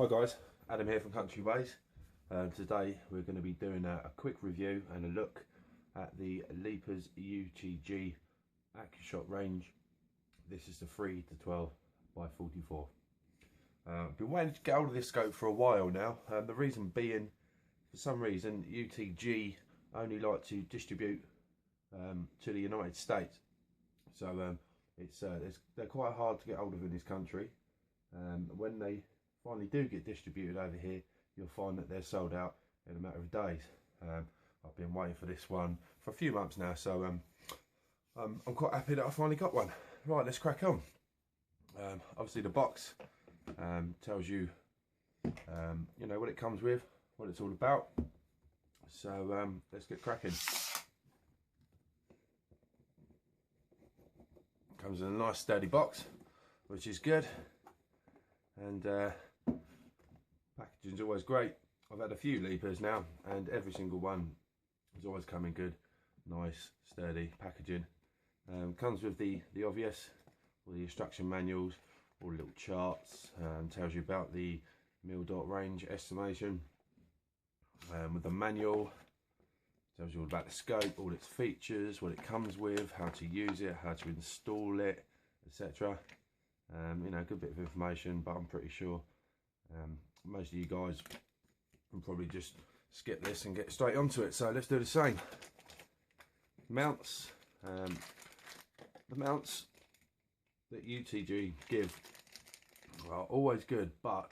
Hi guys, Adam here from Country Ways. Today we're going to be doing a quick review and a look at the Leapers UTG AccuShot range. This is the 3 to 12 by 44. I've been waiting to get hold of this scope for a while now. The reason being, for some reason, UTG only like to distribute to the United States. So they're quite hard to get hold of in this country. When they finally do get distributed over here, you'll find that they're sold out in a matter of days. I've been waiting for this one for a few months now, so I'm quite happy that I finally got one. Right, let's crack on. Obviously the box tells you, you know, what it comes with, what it's all about. So let's get cracking. Comes in a nice sturdy box, which is good, and packaging's always great. I've had a few Leapers now, and every single one has always come in good, nice, sturdy packaging. Comes with the obvious, all the instruction manuals, all the little charts, tells you about the mil dot range estimation. With the manual, tells you all about the scope, all its features, what it comes with, how to use it, how to install it, etc. You know, a good bit of information, but I'm pretty sure most of you guys can probably just skip this and get straight onto it. So let's do the same. Mounts. The mounts that UTG give are always good, but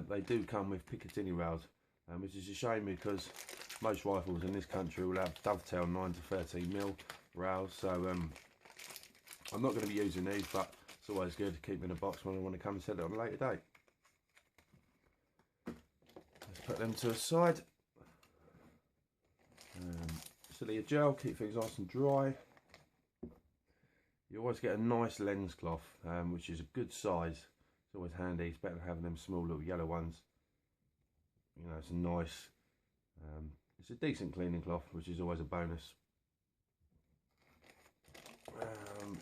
they do come with Picatinny rails, which is a shame because most rifles in this country will have dovetail 9 to 13 mil rails. So I'm not going to be using these, but it's always good to keep in a box when I want to come and set it on a later date. Let's put them to the side. Silly gel, keep things nice and dry. You always get a nice lens cloth, which is a good size. It's always handy. It's better than having them small little yellow ones. You know, it's a nice, it's a decent cleaning cloth, which is always a bonus.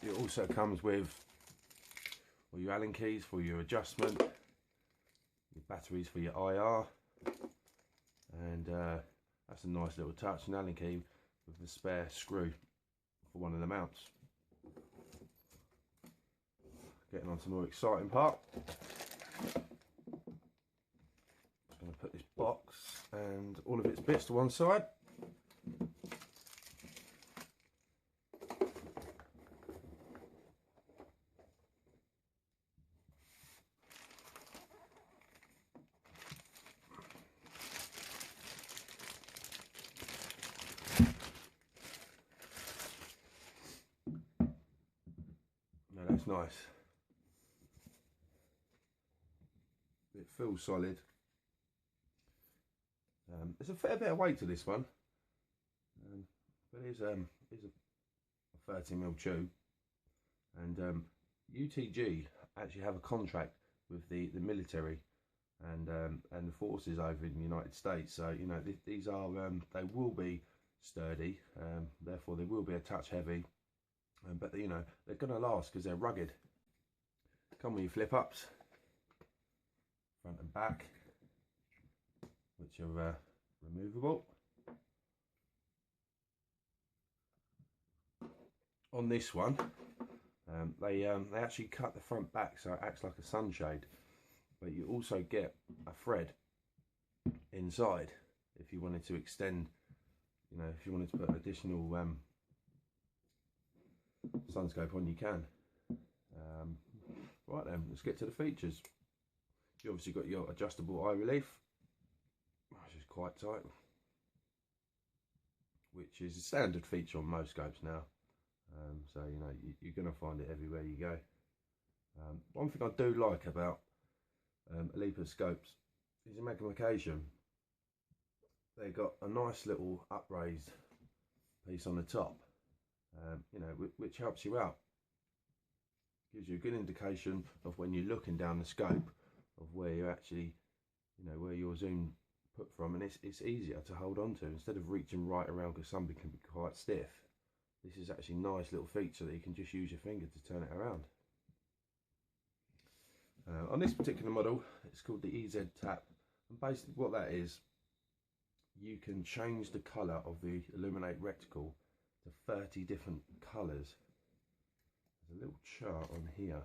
It also comes with all your Allen keys for your adjustment, your batteries for your IR, and that's a nice little touch, an Allen key with a spare screw for one of the mounts. Getting on to the more exciting part. Just going to put this box and all of its bits to one side. Now that's nice. It feels solid. There's a fair bit of weight to this one, but it is a 30 mil tube, and UTG actually have a contract with the military and the forces over in the United States. So you know these are they will be sturdy, therefore they will be a touch heavy, but you know they're going to last because they're rugged. Come with your flip ups, front and back, which are removable. On this one, they actually cut the front back so it acts like a sunshade, but you also get a thread inside if you wanted to extend, you know, if you wanted to put an additional sun scope on, you can. Right then, let's get to the features. You obviously got your adjustable eye relief, which is quite tight, which is a standard feature on most scopes now. So you know you're going to find it everywhere you go. One thing I do like about Leaper scopes is the magnification. They got a nice little upraised piece on the top, you know, which helps you out. Gives you a good indication of when you're looking down the scope of where you're actually, you know, where your zoom put from, and it's easier to hold on to instead of reaching right around because somebody can be quite stiff. This is actually a nice little feature that you can just use your finger to turn it around. On this particular model, it's called the EZ Tap, and basically what that is, you can change the colour of the illuminate reticle to 30 different colours. There's a little chart on here.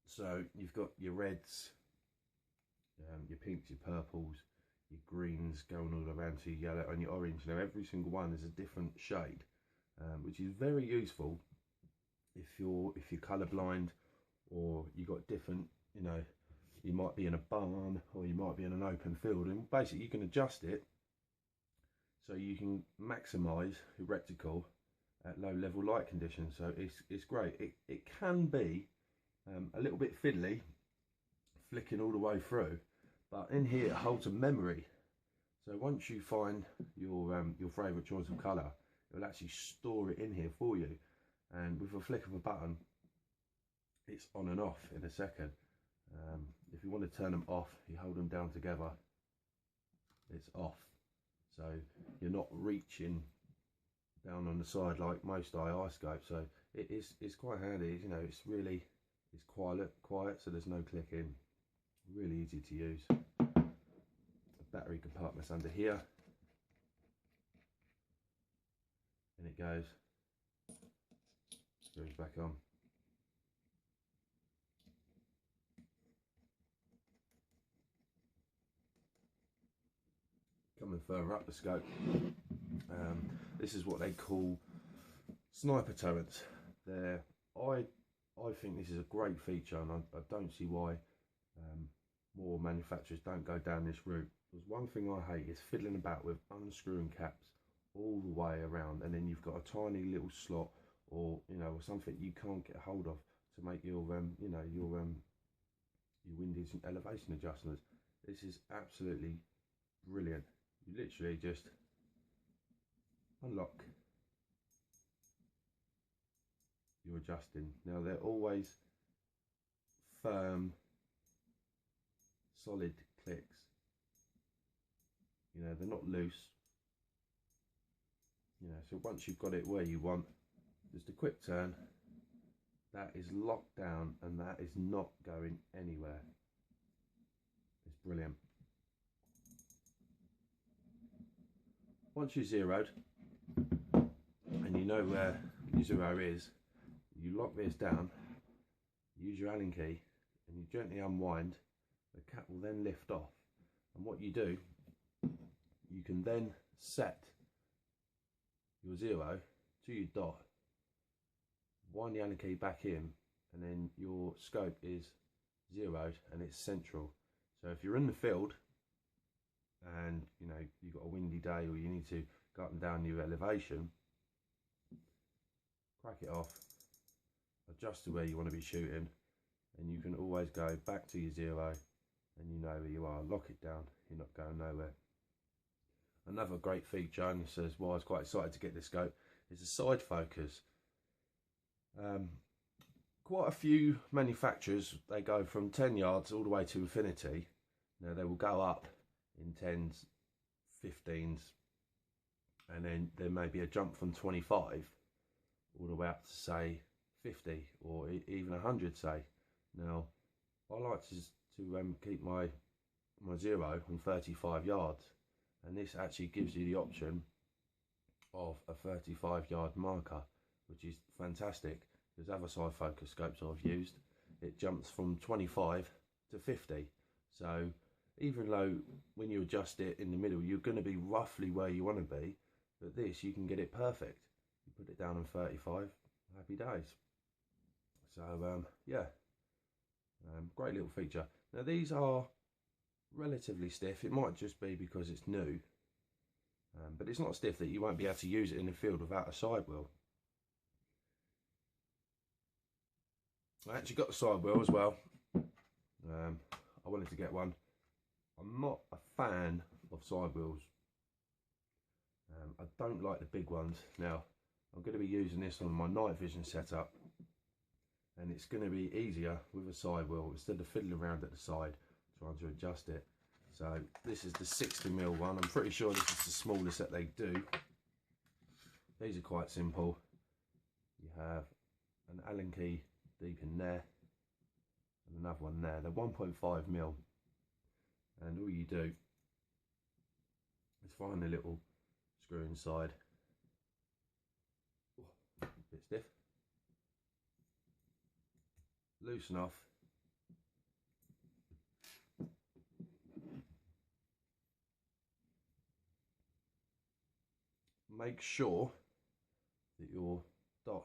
So you've got your reds, your pinks, your purples, your greens going all around to your yellow and your orange. Now every single one is a different shade, which is very useful if you're colourblind, or you've got different, you know, you might be in a barn or you might be in an open field, and basically you can adjust it so you can maximise your reticle at low level light conditions. So it's great. It can be a little bit fiddly flicking all the way through, but in here it holds a memory. So once you find your favourite choice of colour, it will actually store it in here for you, and with a flick of a button it's on and off in a second. If you want to turn them off, you hold them down together, it's off. So you're not reaching down on the side like most eye scopes. So it's quite handy. You know, it's quiet, so there's no clicking. Really easy to use. The battery compartment's under here, and it goes back on. Coming further up the scope, this is what they call sniper turrets. I think this is a great feature, and I don't see why more manufacturers don't go down this route. Because one thing I hate is fiddling about with unscrewing caps all the way around, and then you've got a tiny little slot, or or something you can't get hold of to make your your windage and elevation adjustments. This is absolutely brilliant. You literally just unlock your adjusting. Now they're always firm, solid clicks. They're not loose. So once you've got it where you want, just a quick turn, that is locked down, and that is not going anywhere. It's brilliant. Once you're zeroed and you know where your zero is, you lock this down, use your Allen key, and you gently unwind. The cap will then lift off, and what you do, you can then set your zero to your dot, wind the Allen key back in, and then your scope is zeroed and it's central. So if you're in the field and you've got a windy day, or you need to go up and down your elevation, crack it off, adjust to where you want to be shooting, and you can always go back to your zero, and you know where you are. Lock it down, you're not going nowhere. Another great feature, and this is why I was quite excited to get this scope, is the side focus. Quite a few manufacturers, they go from 10 yards all the way to infinity. Now they will go up in 10s, 15s, and then there may be a jump from 25 all the way up to say 50 or even 100 say. Now I like to keep my zero on 35 yards, and this actually gives you the option of a 35-yard marker, which is fantastic, because other side focus scopes I've used, it jumps from 25 to 50. So even though when you adjust it in the middle, you're going to be roughly where you want to be, but this, you can get it perfect. You put it down on 35, happy days. So yeah, great little feature. Now these are relatively stiff. It might just be because it's new, but it's not stiff that you won't be able to use it in the field without a side wheel. I actually got the side wheel as well. I wanted to get one. I'm not a fan of side wheels. I don't like the big ones. Now I'm going to be using this on my night vision setup, and it's going to be easier with a side wheel instead of fiddling around at the side trying to adjust it. So this is the 60mm one. I'm pretty sure this is the smallest that they do. These are quite simple. You have an Allen key deep in there, and another one there. They're 1.5mm, and all you do is find the little screw inside. Oh, a bit stiff. Loosen off. Make sure that your dot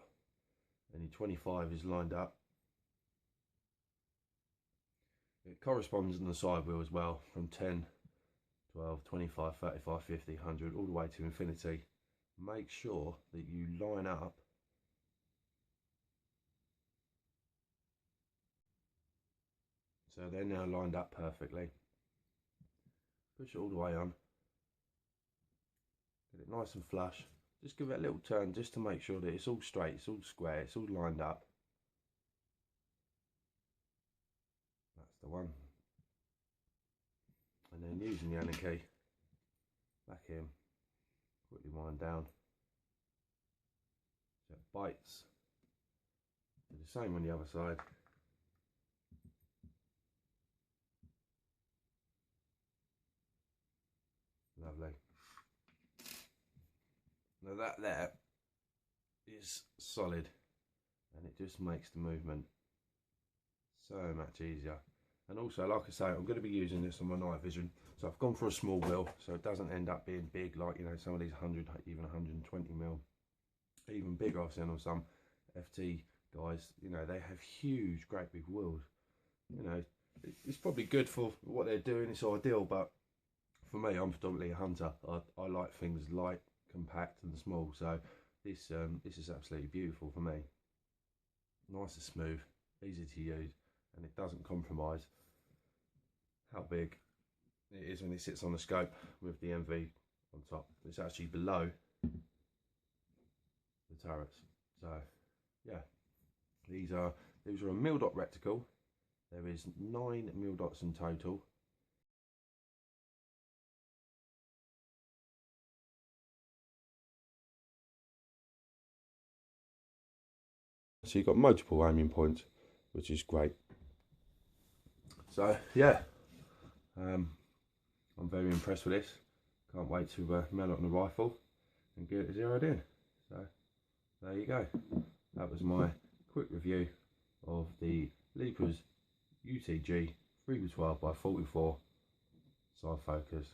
and your 25 is lined up. It corresponds on the side wheel as well, from 10, 12, 25, 35, 50, 100, all the way to infinity. Make sure that you line up so they're now lined up perfectly. Push it all the way on. Get it nice and flush. Just give it a little turn just to make sure that it's all straight, it's all square, it's all lined up. That's the one. And then using the Allen key, back in, quickly wind down. So it bites. Do the same on the other side. Lovely. Now that there is solid, and it just makes the movement so much easier. And also, like I say, I'm going to be using this on my night vision, so I've gone for a small wheel so it doesn't end up being big like, you know, some of these 100, even 120mm, even bigger I've seen on some FT guys. You know, they have huge, great big wheels. You know, it's probably good for what they're doing, it's ideal, but for me, I'm predominantly a hunter. I like things light, compact and small, so this is absolutely beautiful for me. Nice and smooth, easy to use, and it doesn't compromise how big it is when it sits on the scope with the MV on top. It's actually below the turrets. So yeah, these are a mil dot reticle. There is 9 mil dots in total. So you've got multiple aiming points, which is great. So yeah, I'm very impressed with this. Can't wait to mount it on the rifle and get it zeroed in. So there you go. That was my quick review of the Leapers UTG 3x12x44 Side Focus.